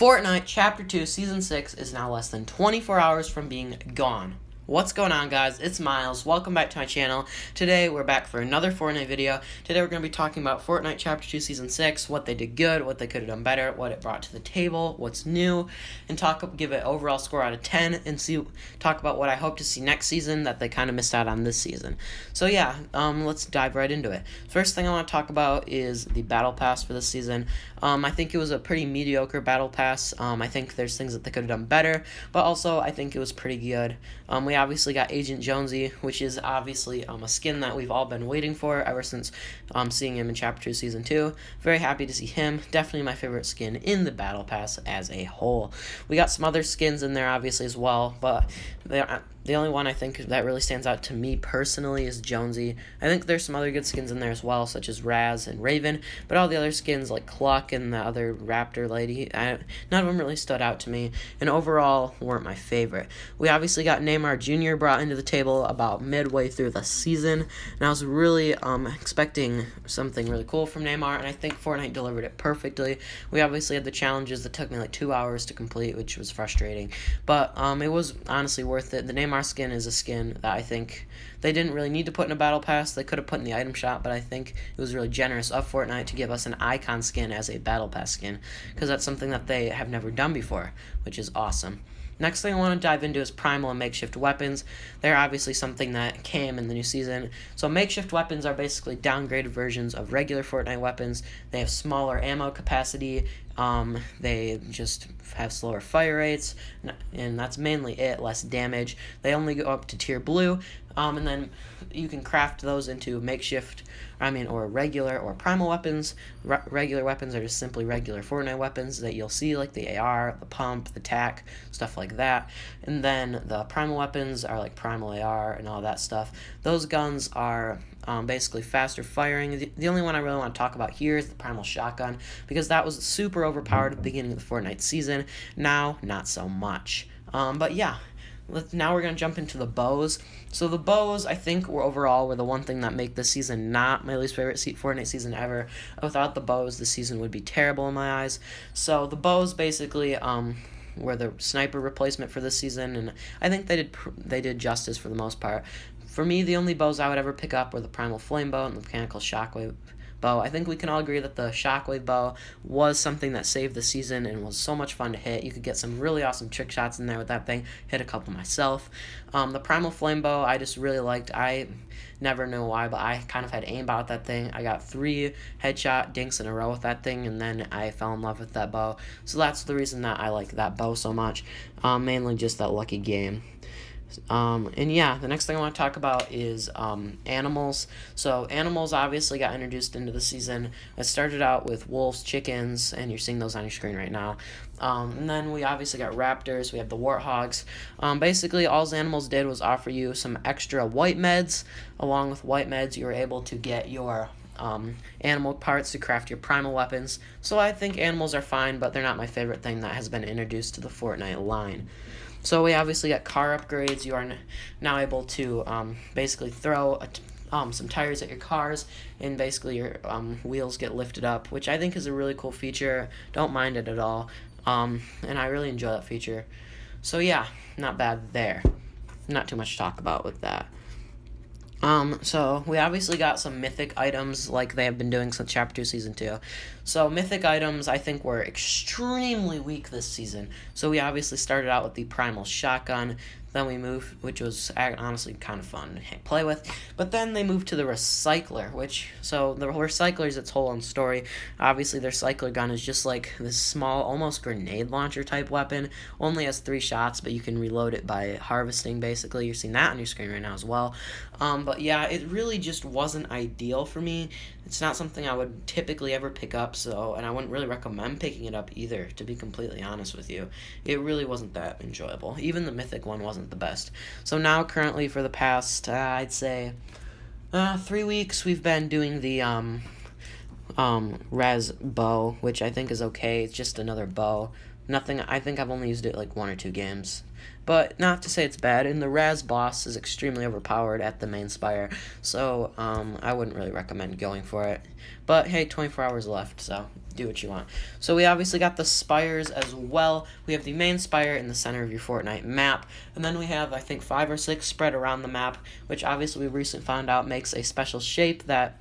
Fortnite Chapter 2 Season 6 is now less than 24 hours from being gone. What's going on, guys? It's Miles. Welcome back to my channel. Today we're back for another Fortnite video. Today we're going to be talking about Fortnite Chapter 2 Season 6, what they did good, what they could have done better, what it brought to the table, what's new, and give it overall score out of 10 and talk about what I hope to see next season that they kind of missed out on this season. So yeah, let's dive right into it. First thing I want to talk about is the Battle Pass for this season. I think it was a pretty mediocre Battle Pass. I think there's things that they could have done better, but also I think it was pretty good. We obviously got Agent Jonesy, which is obviously a skin that we've all been waiting for ever since seeing him in Chapter 2 Season 2. Very happy to see him. Definitely my favorite skin in the Battle Pass as a whole. We got some other skins in there obviously as well, but the only one I think that really stands out to me personally is Jonesy. I think there's some other good skins in there as well, such as Raz and Raven, but all the other skins like Cluck and the other Raptor lady, none of them really stood out to me, and overall weren't my favorite. We obviously got Neymar Jr. brought into the table about midway through the season, and I was really expecting something really cool from Neymar, and I think Fortnite delivered it perfectly. We obviously had the challenges that took me like 2 hours to complete, which was frustrating, but it was honestly worth it. The Neymar skin is a skin that I think they didn't really need to put in a battle pass. They could have put in the item shop, but I think it was really generous of Fortnite to give us an icon skin as a battle pass skin, because that's something that they have never done before, which is awesome. Next thing I want to dive into is primal and makeshift weapons. They're obviously something that came in the new season. So makeshift weapons are basically downgraded versions of regular Fortnite weapons. They have smaller ammo capacity. They just have slower fire rates, and that's mainly it, less damage. They only go up to tier blue, and then you can craft those into or regular or primal weapons. Regular weapons are just simply regular Fortnite weapons that you'll see, like the AR, the pump, the tac, stuff like that. And then the primal weapons are like primal AR and all that stuff. Those guns are basically faster firing. The only one I really want to talk about here is the primal shotgun, because that was super overpowered at the beginning of the Fortnite season. Now, not so much. But yeah. Now we're going to jump into the bows. So the bows, I think, were the one thing that make this season not my least favorite Fortnite season ever. Without the bows, the season would be terrible in my eyes. So the bows basically were the sniper replacement for this season, and I think they did justice for the most part. For me, the only bows I would ever pick up were the Primal Flame Bow and the Mechanical Shockwave bow. I think we can all agree that the Shockwave bow was something that saved the season and was so much fun to hit. You could get some really awesome trick shots in there with that thing. Hit a couple myself. The Primal Flame bow I just really liked. I never know why, but I kind of had aimbot with that thing. I got 3 headshot dinks in a row with that thing, and then I fell in love with that bow. So that's the reason that I like that bow so much. Mainly just that lucky game. And yeah, the next thing I want to talk about is animals. So animals obviously got introduced into the season. It started out with wolves, chickens, and you're seeing those on your screen right now. And then we obviously got raptors. We have the warthogs. Basically, all those animals did was offer you some extra white meds. Along with white meds, you were able to get your animal parts to craft your primal weapons. So I think animals are fine, but they're not my favorite thing that has been introduced to the Fortnite line. So we obviously got car upgrades. You are now able to basically throw some tires at your cars, and basically your wheels get lifted up, which I think is a really cool feature. Don't mind it at all, and I really enjoy that feature. So yeah, not bad there. Not too much to talk about with that. So we obviously got some mythic items like they have been doing since Chapter 2 Season 2. So mythic items I think were extremely weak this season. So we obviously started out with the Primal Shotgun. Then we moved, which was honestly kind of fun to play with. But then they moved to the Recycler, so the Recycler is its whole own story. Obviously, their Recycler gun is just like this small, almost grenade launcher type weapon. Only has 3 shots, but you can reload it by harvesting, basically. You're seeing that on your screen right now as well. But yeah, it really just wasn't ideal for me. It's not something I would typically ever pick up, and I wouldn't really recommend picking it up either, to be completely honest with you. It really wasn't that enjoyable. Even the mythic one wasn't the best. So now currently for the past I'd say 3 weeks we've been doing the res bow, which I think is okay. It's just another bow, Nothing. I think I've only used it like 1 or 2 games. But not to say it's bad, and the Raz boss is extremely overpowered at the main spire, so I wouldn't really recommend going for it. But hey, 24 hours left, so do what you want. So we obviously got the spires as well. We have the main spire in the center of your Fortnite map, and then we have, I think, 5 or 6 spread around the map, which obviously we recently found out makes a special shape that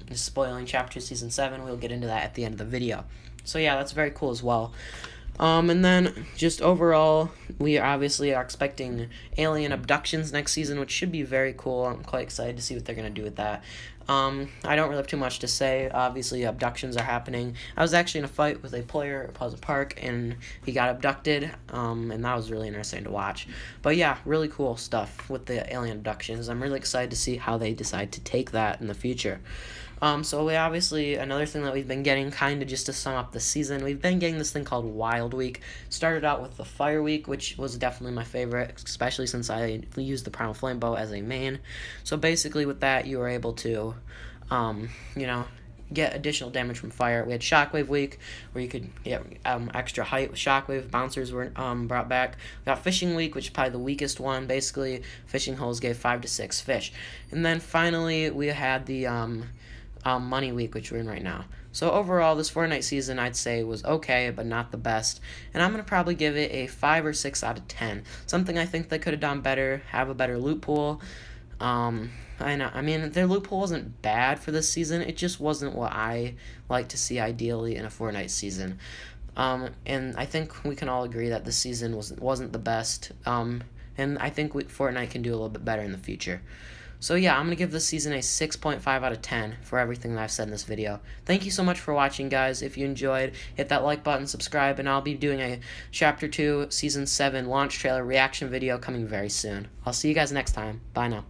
is spoiling Chapter 2 Season 7. We'll get into that at the end of the video. So yeah, that's very cool as well. And then, just overall, we obviously are expecting alien abductions next season, which should be very cool. I'm quite excited to see what they're going to do with that. I don't really have too much to say. Obviously, abductions are happening. I was actually in a fight with a player at Pleasant Park, and he got abducted, and that was really interesting to watch. But yeah, really cool stuff with the alien abductions. I'm really excited to see how they decide to take that in the future. So we obviously, another thing that we've been getting, kind of just to sum up the season, we've been getting this thing called Wild Week. Started out with the Fire Week, which was definitely my favorite, especially since I used the Primal Flame Bow as a main. So basically with that, you were able to, get additional damage from fire. We had Shockwave Week, where you could get extra height with Shockwave. Bouncers were brought back. We got Fishing Week, which is probably the weakest one. Basically, fishing holes gave 5 to 6 fish. And then finally, we had the Money Week, which we're in right now. So overall, this Fortnite season, I'd say, was okay, but not the best. And I'm going to probably give it a 5 or 6 out of 10. Something I think they could have done better, have a better loot pool. I mean, their loot pool wasn't bad for this season. It just wasn't what I like to see ideally in a Fortnite season. And I think we can all agree that this season wasn't the best. And I think Fortnite can do a little bit better in the future. So yeah, I'm going to give this season a 6.5 out of 10 for everything that I've said in this video. Thank you so much for watching, guys. If you enjoyed, hit that like button, subscribe, and I'll be doing a Chapter 2 Season 7 launch trailer reaction video coming very soon. I'll see you guys next time. Bye now.